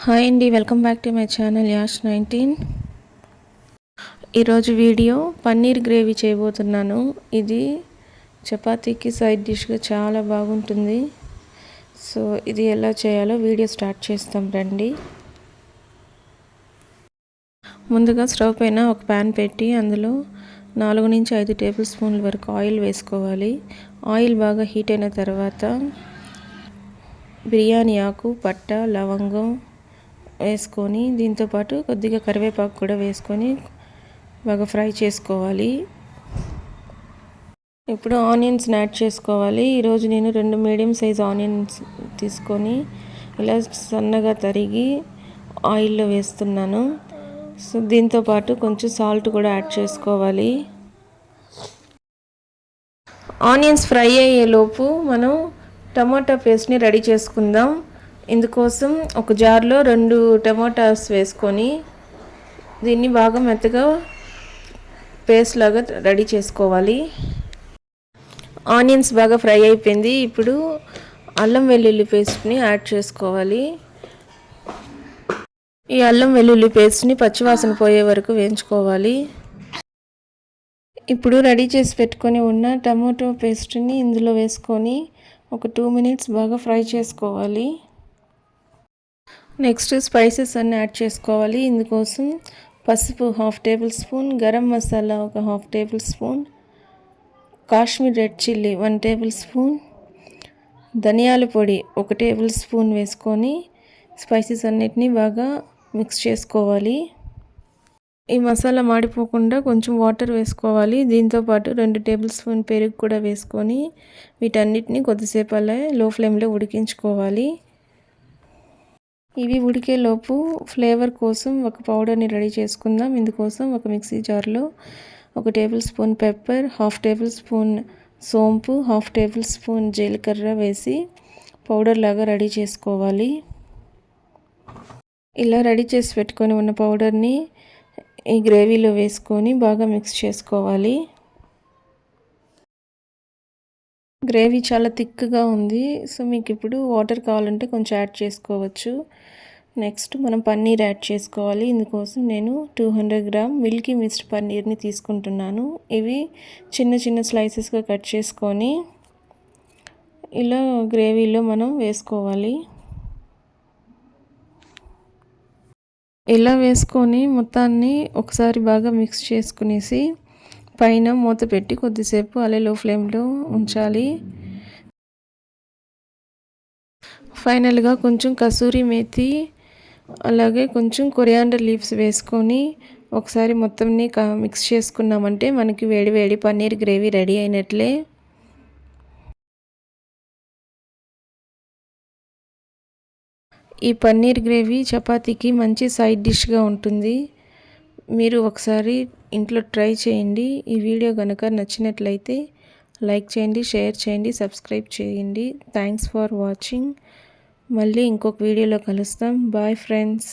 Hi అండి, welcome back to my channel Yash 19. ఈరోజు video paneer gravy చేయబోతున్నాను. ఇది చపాతీకి సైడ్ డిష్గా చాలా బాగుంటుంది. సో ఇది ఎలా చేయాలో వీడియో స్టార్ట్ చేస్తాం రండి. ముందుగా స్టవ్ పైన ఒక ప్యాన్ పెట్టి అందులో 4 నుంచి 5 టేబుల్ స్పూన్ల వరకు ఆయిల్ వేసుకోవాలి. ఆయిల్ బాగా హీట్ అయిన తర్వాత బిర్యానీ ఆకు, పట్ట, లవంగం వేసుకొని దీంతోపాటు కొద్దిగా కరివేపాకు కూడా వేసుకొని బాగా ఫ్రై చేసుకోవాలి. ఇప్పుడు ఆనియన్స్ యాడ్ చేసుకోవాలి. ఈరోజు నేను 2 మీడియం సైజ్ ఆనియన్స్ తీసుకొని ఇలా సన్నగా తరిగి ఆయిల్లో వేస్తున్నాను. సో దీంతోపాటు కొంచెం సాల్ట్ కూడా యాడ్ చేసుకోవాలి. ఆనియన్స్ ఫ్రై అయ్యేలోపు మనం టమాటా పేస్ట్ని రెడీ చేసుకుందాం. ఇందుకోసం ఒక జార్లో 2 టమాటాస్ వేసుకొని దీన్ని బాగా మెత్తగా పేస్ట్ లాగా రెడీ చేసుకోవాలి. ఆనియన్స్ బాగా ఫ్రై అయిపోయింది. ఇప్పుడు అల్లం వెల్లుల్లి పేస్ట్ని యాడ్ చేసుకోవాలి. ఈ అల్లం వెల్లుల్లి పేస్ట్ని పచ్చివాసన పోయే వరకు వేయించుకోవాలి. ఇప్పుడు రెడీ చేసి పెట్టుకొని ఉన్న టమాటో పేస్ట్ని ఇందులో వేసుకొని ఒక 2 మినిట్స్ బాగా ఫ్రై చేసుకోవాలి. నెక్స్ట్ స్పైసెస్ అన్నీ యాడ్ చేసుకోవాలి. ఇందుకోసం పసుపు 1/2 టేబుల్ స్పూన్, గరం మసాలా ఒక 1/2 table spoon, Kashmir red chilli 1 table spoon, ధనియాల పొడి 1 టేబుల్ స్పూన్ వేసుకొని స్పైసెస్ అన్నిటినీ బాగా మిక్స్ చేసుకోవాలి. ఈ మసాలా మాడిపోకుండా కొంచెం వాటర్ వేసుకోవాలి. దీంతోపాటు 2 టేబుల్ స్పూన్ పెరుగు కూడా వేసుకొని వీటన్నిటిని కొద్దిసేపు అలా లో ఫ్లేమ్లో ఉడికించుకోవాలి. ఇవి ఉడికేలోపు ఫ్లేవర్ కోసం ఒక పౌడర్ని రెడీ చేసుకుందాం. ఇందుకోసం ఒక మిక్సీ జార్లో 1 table spoon pepper, 1/2 table spoon సోంపు, 1/2 టేబుల్ స్పూన్ జీలకర్ర వేసి పౌడర్ లాగా రెడీ చేసుకోవాలి. ఇలా రెడీ చేసి పెట్టుకొని ఉన్న పౌడర్ని ఈ గ్రేవీలో వేసుకొని బాగా మిక్స్ చేసుకోవాలి. గ్రేవీ చాలా థిక్గా ఉంది. సో మీకు ఇప్పుడు వాటర్ కావాలంటే కొంచెం యాడ్ చేసుకోవచ్చు. నెక్స్ట్ మనం పన్నీర్ యాడ్ చేసుకోవాలి. ఇందుకోసం నేను 200 గ్రామ్ మిల్కీ మిక్స్డ్ పన్నీర్ని తీసుకుంటున్నాను. ఇవి చిన్న చిన్న స్లైసెస్గా కట్ చేసుకొని ఇలా గ్రేవీలో మనం వేసుకోవాలి. ఇలా వేసుకొని మొత్తాన్ని ఒకసారి బాగా మిక్స్ చేసుకునేసి పైన మూత పెట్టి కొద్దిసేపు అలా లో ఫ్లేమ్లో ఉంచాలి. ఫైనల్గా కొంచెం కసూరి మేతి అలాగే కొంచెం కొరియాండర్ లీవ్స్ వేసుకొని ఒకసారి మొత్తంని మిక్స్ చేసుకున్నామంటే మనకి వేడి వేడి పన్నీర్ గ్రేవీ రెడీ అయినట్లే. ఈ పన్నీర్ గ్రేవీ చపాతీకి మంచి సైడ్ డిష్గా ఉంటుంది. మీరు ఒకసారి ఇంట్లో ట్రై చేయండి. ఈ వీడియో కనుక నచ్చినట్లయితే లైక్ చేయండి, షేర్ చేయండి, సబ్స్క్రైబ్ చేయండి. Thanks for watching. మళ్ళీ ఇంకొక వీడియోలో కలుస్తాం. Bye friends.